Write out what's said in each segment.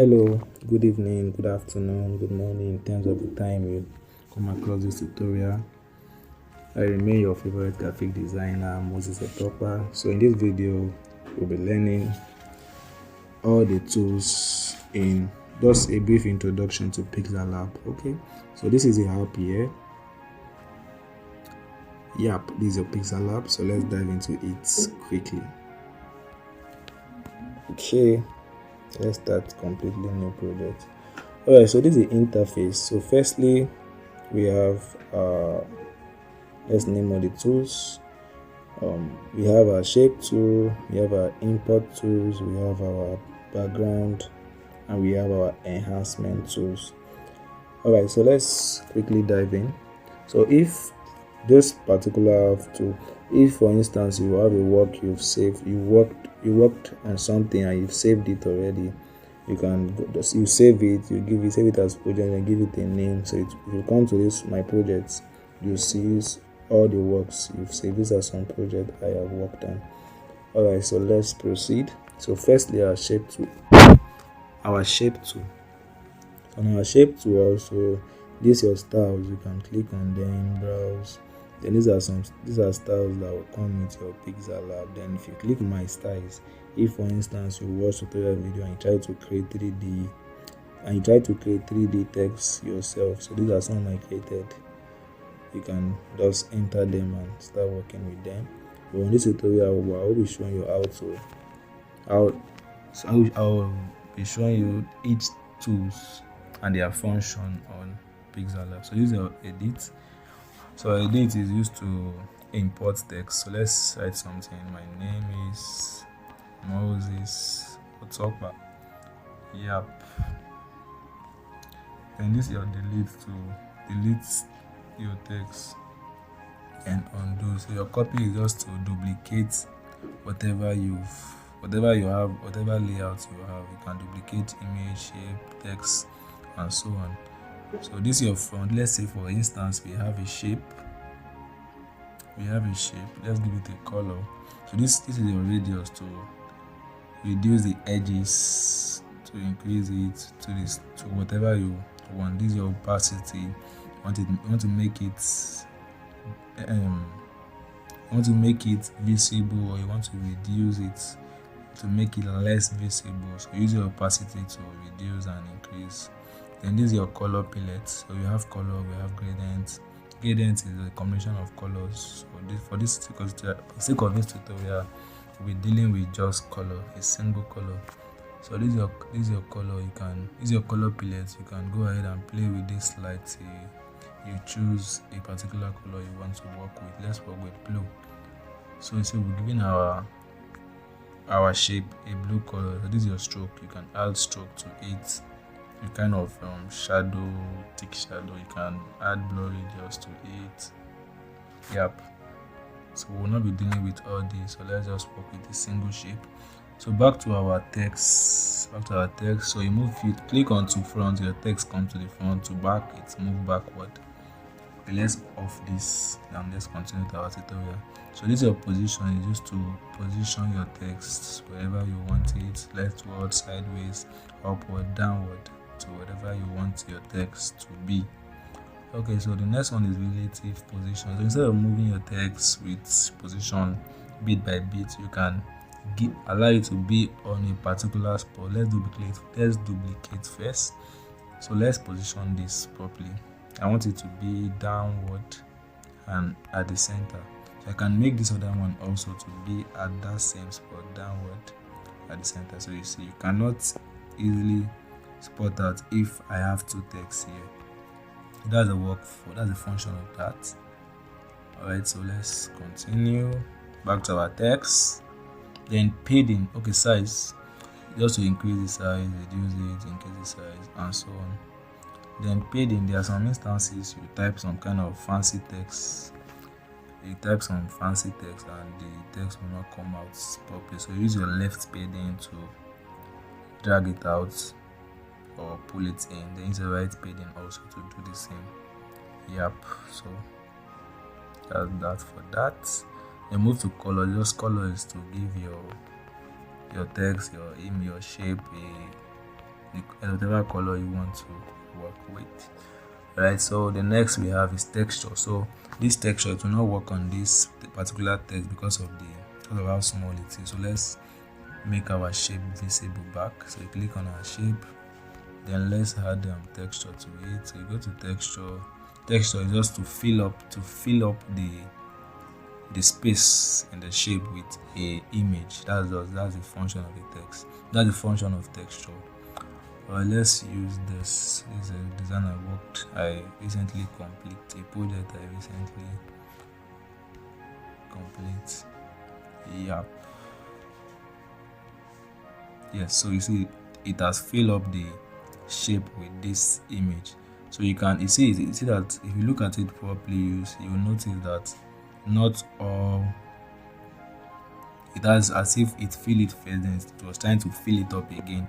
Hello, good evening, good afternoon, good morning, in terms of the time you come across this tutorial. I remain your favorite graphic designer, Moses Etopa. So in this video, we'll be learning all the tools in just a brief introduction to PixelLab. Okay, so this is the app here. Yep, this is your PixelLab. So let's dive into it quickly. Okay, let's start completely new project. Alright, so this is the interface. So firstly, we have let's name all the tools. We have our shape tool, we have our import tools, we have our background, and we have our enhancement tools. Alright, so let's quickly dive in. So if this particular tool, if for instance you have a work you've saved, you worked on something and you've saved it already, you can you save it, save it as project and give it a name. So if you come to this my projects, you see all the works you've saved. These are some projects I have worked on. Alright, so let's proceed. So firstly, our shape tool. On our shape tool also, these are your styles. You can click on them, browse. Then these are styles that will come with your PixelLab. Then if you click my styles, if for instance you watch tutorial video and you try to create 3D text yourself, so these are some I created. You can just enter them and start working with them. But in this tutorial, I will be showing you I will be showing you each tools and their function on PixelLab. So use your edit. So edit is used to import text. So let's write something. My name is Moses Etopa. Yep. Then this is your delete to delete your text and undo. So your copy is just to duplicate whatever you have, whatever layout you have. You can duplicate image, shape, text, and so on. So this is your front. Let's say for instance we have a shape. Let's give it a color. So this is your radius to reduce the edges, to increase it to whatever you want. This is your opacity. You want to make it visible, or you want to reduce it to make it less visible. So use your opacity to reduce and increase. Then this is your color palette. So you have color, we have gradient. Gradient is a combination of colors. So for the sake of this tutorial, we'll be dealing with just color, a single color. So this is your color. This is your color palette. You can go ahead and play with this light till you choose a particular color you want to work with. Let's work with blue. So we're giving our shape a blue color. So this is your stroke. You can add stroke to it. You kind of shadow, thick shadow. You can add blur radius to it. Yep. So we'll not be dealing with all this. So let's just work with a single shape. So back to our text. So you click on to front, your text comes to the front. To back, it's move backward. Okay, let's off this and let's continue with our tutorial. So this is your position. Is used to position your text wherever you want it, leftward, sideways, upward, downward, to whatever you want your text to be. Okay, so the next one is relative position. So instead of moving your text with position bit by bit, you can allow it to be on a particular spot. Let's duplicate first. So let's position this properly. I want it to be downward and at the center. So I can make this other one also to be at that same spot, downward at the center. So you see, you cannot easily spot out if I have two texts here. That's the function of that. Alright, so let's continue. Back to our text. Then padding. Okay, size. Just to increase the size, reduce it, increase the size, and so on. Then padding, there are some instances you type some kind of fancy text. You type some fancy text and the text will not come out properly. So use your left padding to drag it out or pull it in. Then use the right padding also to do the same. Yep. So that's that for that. Then move to color. Just color is to give your text, your shape whatever color you want to work with. Right, so the next we have is texture. So this texture will not work on this particular text because of how small it is. So let's make our shape visible back. So you click on our shape, then let's add texture to it. So you go to texture. Texture is just to fill up the space in the shape with a image. That's the function of the text. That's the function of texture. Let's use this. This is a design I recently complete a project I recently complete. Yes, so you see it has filled up the shape with this image. So you see that if you look at it properly, you will notice that not all, it has as if it filled it first, then it was trying to fill it up again.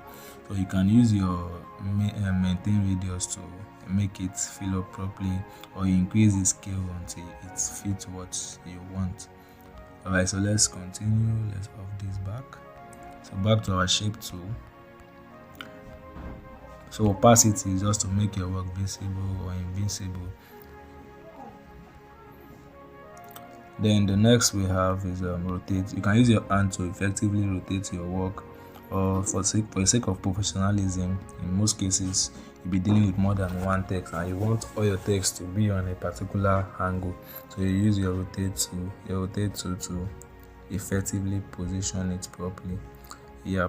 So you can use your maintain radius to make it fill up properly, or you increase the scale until it fits what you want. Alright, so let's continue. Let's move this back. So back to our shape tool. So opacity is just to make your work visible or invisible. Then the next we have is rotate. You can use your hand to effectively rotate your work, or for the sake of professionalism, in most cases you'll be dealing with more than one text and you want all your text to be on a particular angle. So you use your rotate tool to effectively position it properly.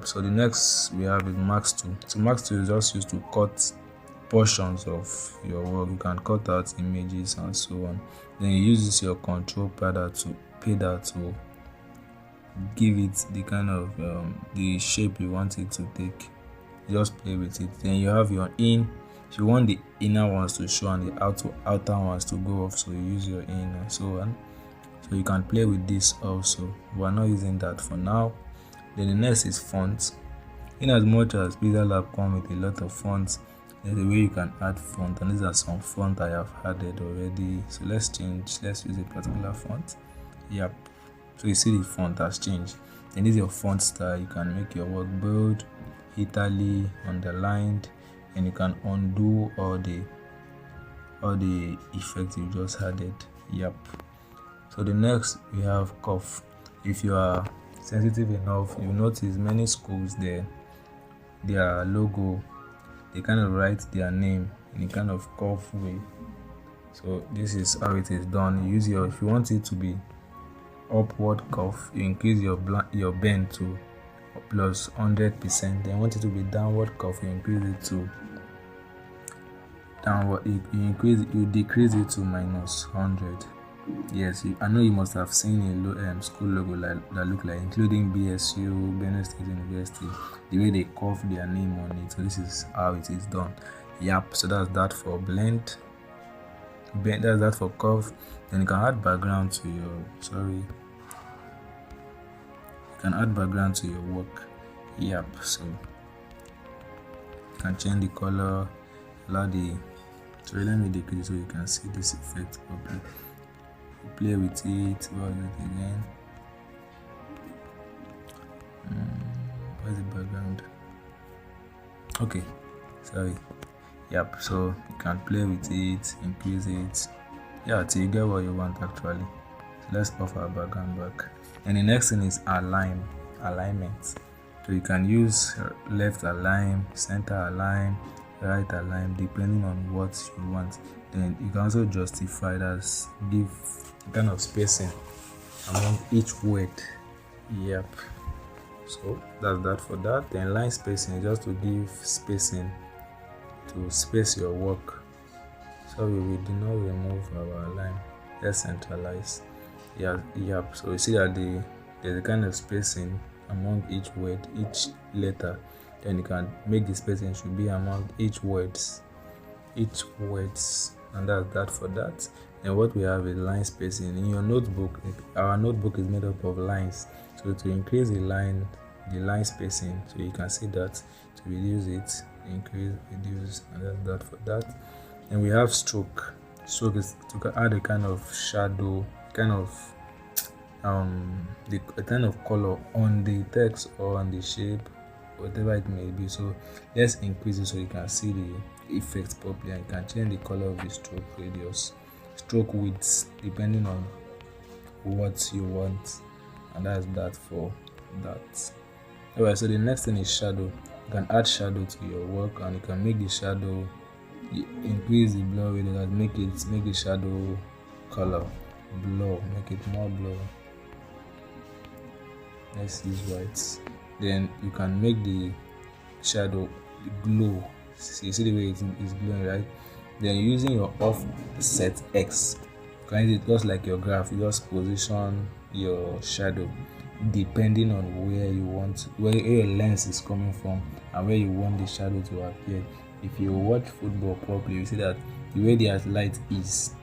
So the next we have is max tool. So max tool is just used to cut portions of your work. You can cut out images and so on. Then you use your control pedal to give it the kind of the shape you want it to take. Just play with it. Then you have your in. If you want the inner ones to show and the outer ones to go off, so you use your in and so on. So you can play with this also. We're not using that for now. Then the next is fonts. In as much as PixelLab comes with a lot of fonts, there's a way you can add font, and these are some font I have added already. So let's use a particular font. So you see the font has changed. Then this is your font style. You can make your work bold, italic, underlined, and you can undo all the effects you just added. So the next we have curve. If you are sensitive enough, you notice many schools their logo, they kind of write their name in a kind of curved way. So this is how it is done. You use if you want it to be upward curve, you increase your bend to plus 100%. Then want it to be downward curve, you increase it to downward. You decrease it to minus 100. Yes, I know you must have seen a school logo that look like, including BSU, Benue State University, the way they curve their name on it. So this is how it is done. So that's that for blend. That's that for curve. Then you can add background to you can add background to your work. So you can change the color, let me decrease so you can see this effect properly. Play with it. What is it again? Where's the background? Okay, sorry. So you can play with it, increase it, till you get what you want actually. So let's pop our background back. And the next thing is alignment. So you can use left align, center align, right align, depending on what you want. Then you can also justify that, give kind of spacing among each word. So that's that for that. Then line spacing is just to give spacing to space your work. So we do not remove our line. Let's centralize. So you see that there's a kind of spacing among each word, each letter. Then you can make the spacing should be among each words, and that's that for that. And what we have is line spacing. In your notebook, our notebook is made up of lines. So to increase the line spacing, so you can see that to reduce it, increase, reduce, and that's that for that. And we have stroke. Stroke is to add a kind of shadow, a kind of color on the text or on the shape whatever it may be. So let's increase it so you can see the effect properly, and you can change the color of the stroke radius, stroke width, depending on what you want. And that's that for that. Alright, so the next thing is shadow. You can add shadow to your work, and you can make the shadow, increase the blur radius, and make the shadow color blur, make it more blur. Let's use white. Then you can make the shadow glow. So you see the way it is glowing, right? Then using your offset X, you can use it just like your graph. You just position your shadow depending on where you want, where your lens is coming from, and where you want the shadow to appear. If you watch football properly, you see that the way the light is,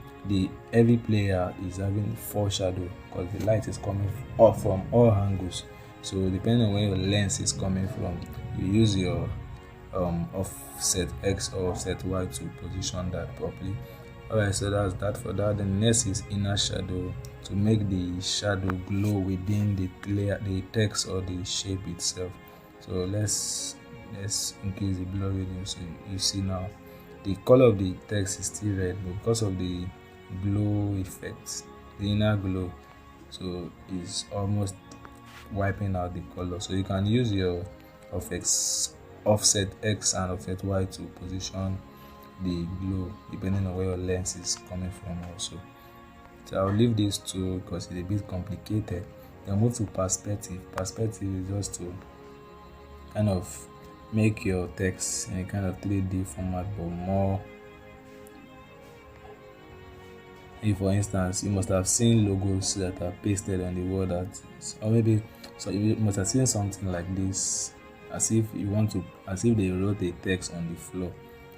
every player is having foreshadow because the light is coming off from all angles. So depending on where your lens is coming from, you use your offset X or offset Y to position that properly. Alright, so that's that for that. Then next is inner shadow, to make the shadow glow within the text or the shape itself. So let's increase the blur radius. So you see now the color of the text is still red, but because of the glow effect, the inner glow, so it's almost wiping out the color. So you can use your offset X and offset Y to position the glow depending on where your lens is coming from also. So I'll leave these two because it's a bit complicated. Then move to perspective. Perspective is just to kind of make your text in a kind of 3D format, but more. If, for instance, you must have seen logos that are pasted on the wall, or maybe so you must have seen something like this, as if they wrote a text on the floor,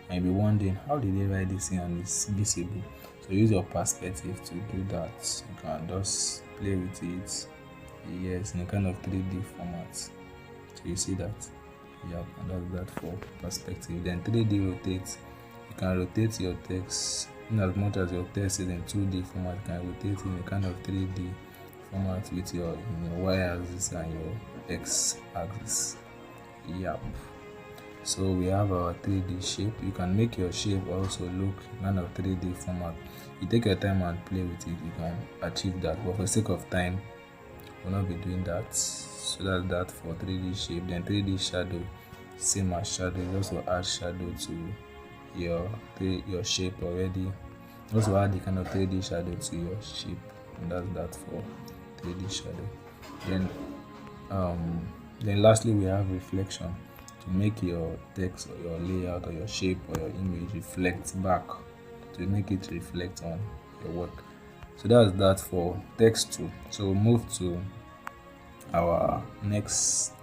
and you'll be wondering how did they write this thing and it's visible. So use your perspective to do that. You can just play with it, yes, in a kind of 3D format. So you see that, yeah, and that's that for perspective. Then 3D rotate. You can rotate your text in as much as your text is in 2D format. You can rotate in a kind of 3D format with your y-axis and your x-axis. Yep. So we have our 3D shape. You can make your shape also look kind of 3D format. You take your time and play with it, you can achieve that. But for the sake of time, we'll not be doing that. So that's that for 3D shape. Then 3D shadow, same as shadow. You also add shadow to your shape already. Also add the kind of 3D shadow to your shape, and that's that for 3D shadow. Then lastly we have reflection, to make your text or your layout or your shape or your image reflect back, to make it reflect on your work. So that's that for text tool. So we'll move to our next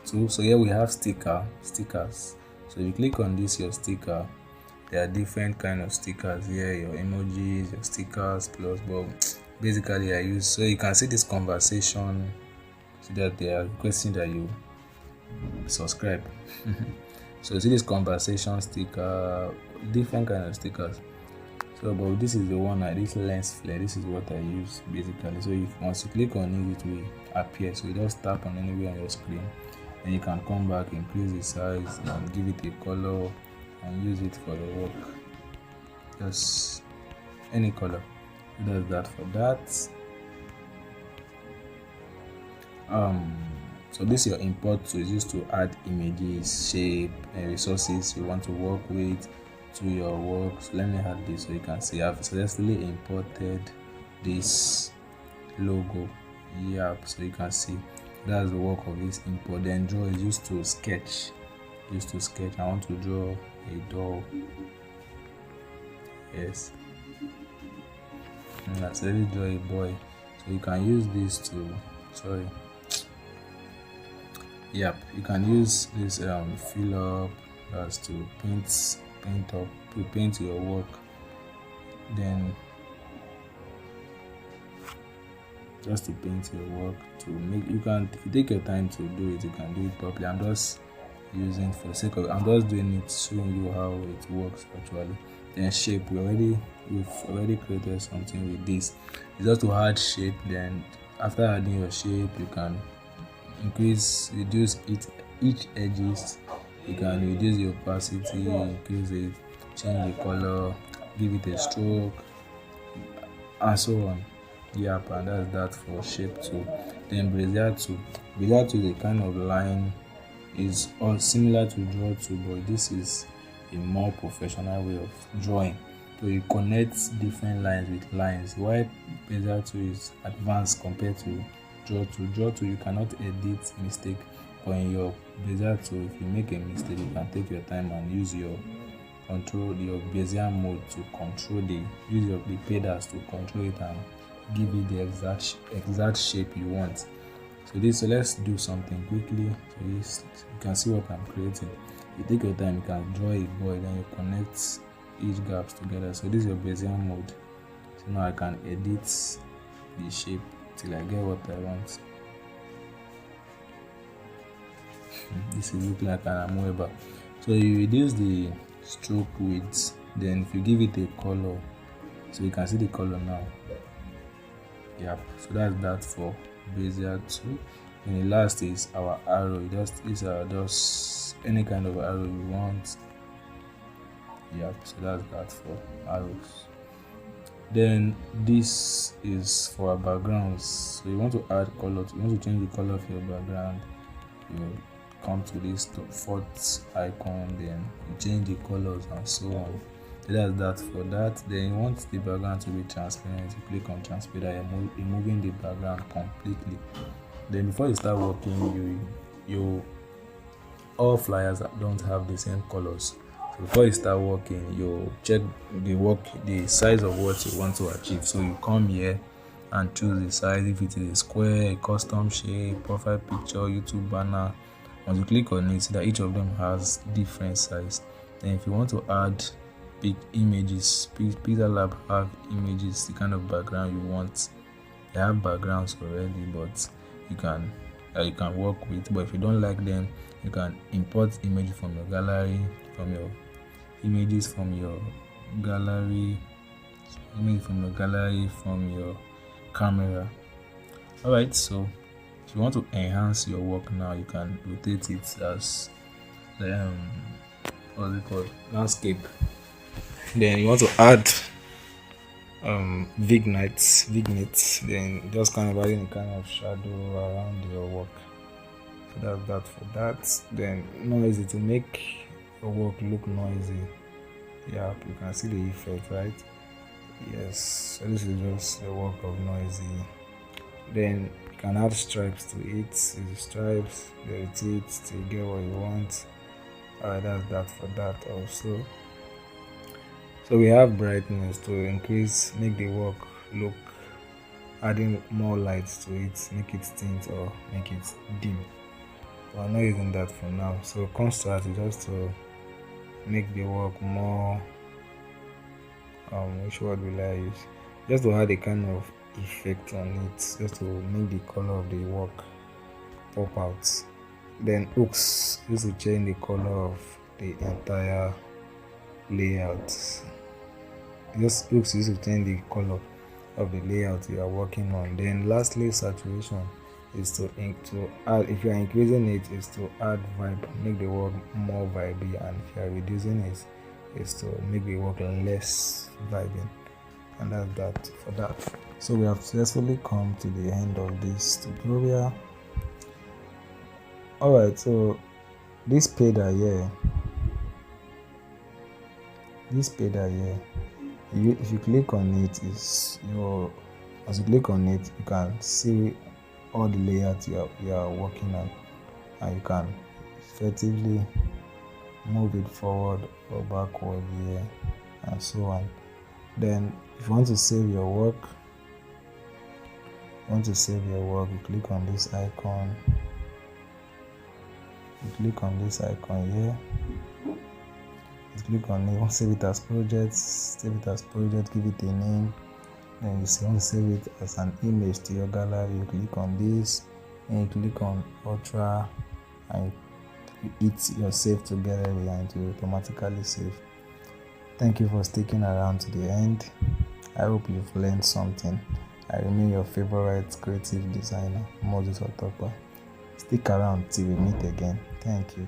tool. So here we have stickers. So you click on this, your sticker, there are different kind of stickers here, your emojis, your stickers plus, but basically I use, so you can see this conversation, see that they are requesting that you subscribe. So see this conversation sticker, different kind of stickers. So but this is the one, this lens flare, this is what I use basically. So if once you click on it, it will appear. So you just tap on anywhere on your screen, and you can come back, increase the size and give it a color and use it for your work, just any color. Does that for that. So this is your import tool, is used to add images, shape and resources you want to work with to your work. So let me add this so you can see I've successfully imported this logo. Yep, so you can see that's the work of this import. Then draw is used to sketch. I want to draw a doll. Yes. Let's really draw a boy. So you can use this to Yep, you can use this fill up, that's to paint your work. Then just to paint your work, to make, if you take your time to do it, you can do it properly. I'm just using for the sake of, I'm just doing it, showing you how it works actually. Then shape, we've already created something with this. It's just to add shape. Then after adding your shape, you can reduce each edges. You can reduce the opacity, increase it, change the color, give it a stroke, and so on. Yep, and that's that for shape 2. Then Bezier 2. Bezier 2 is a kind of line, is all similar to draw 2, but this is a more professional way of drawing. So you connect different lines with lines. Why Bezier 2 is advanced compared to draw 2. Draw 2 you cannot edit mistake, but in your Bezier 2, if you make a mistake, you can take your time and use your Bezier mode to control the pedals to control it and give it the exact shape you want. So let's do something quickly. So you can see what I'm creating. You take your time, you can draw a boy, then you connect each gaps together. So this is your Bezier mode. So now I can edit the shape till I get what I want. This is looking like an amoeba. So you reduce the stroke width, then if you give it a color, so you can see the color now. Yep, so that's that for Bezier 2. And the last is our arrow. Just any kind of arrow you want. Yep, so that's that for arrows. Then this is for our backgrounds. So you want to add color, you want to change the color of your background, you come to this fourth icon, then you change the colors and so on. So that's that for that. Then you want the background to be transparent, you click on transparent, removing the background completely. Then before you start working, you all flyers don't have the same colors. So before you start working, you check the size of what you want to achieve. So you come here and choose the size, if it is a square, a custom shape, profile picture, YouTube banner. Once you click on it, see that each of them has different size. Then if you want to add big images, PixelLab have images, the kind of background you want. They have backgrounds already, but you can work with. But if you don't like them, you can import images from your gallery, from your camera. Alright, so if you want to enhance your work now, you can rotate it as what's it called, landscape. Then you want to add vignettes, then just kind of adding a kind of shadow around your work. So that's that for that. Then noisy, to make your work look noisy. Yeah, you can see the effect, right? Yes, so this is just the work of noisy. Then you can add stripes to it. The stripes, rotate to get what you want. Alright, that's that for that also. So we have brightness to make the work look, adding more lights to it, make it tint or make it dim. But I'm not using that for now. So contrast is just to make the work more, which word will I use? Just to add a kind of effect on it, just to make the color of the work pop out. Then hooks, just to change the color of the entire layout. Just hooks used to change the color of the layout you are working on. Then lastly, saturation is to add, if you are increasing it, is to add vibe, make the work more vibey, and if you are reducing it, is to make the work less vibing. And that's that for that. So we have successfully come to the end of this tutorial. Alright, so this pedal here, if you click on it, as you click on it, you can see all the layouts you are working on, and you can effectively move it forward or backward here and so on. Then if you want to save your work, you click on this icon. You click on this icon here. You click on it. You want to save it as project, give it a name. Then you want to save it as an image to your gallery. You click on this, and you click on Ultra, and you hit your save to gallery, and it will automatically save. Thank you for sticking around to the end. I hope you've learned something. I remain your favorite creative designer, Moses Otopa. Stick around till we meet again. Thank you.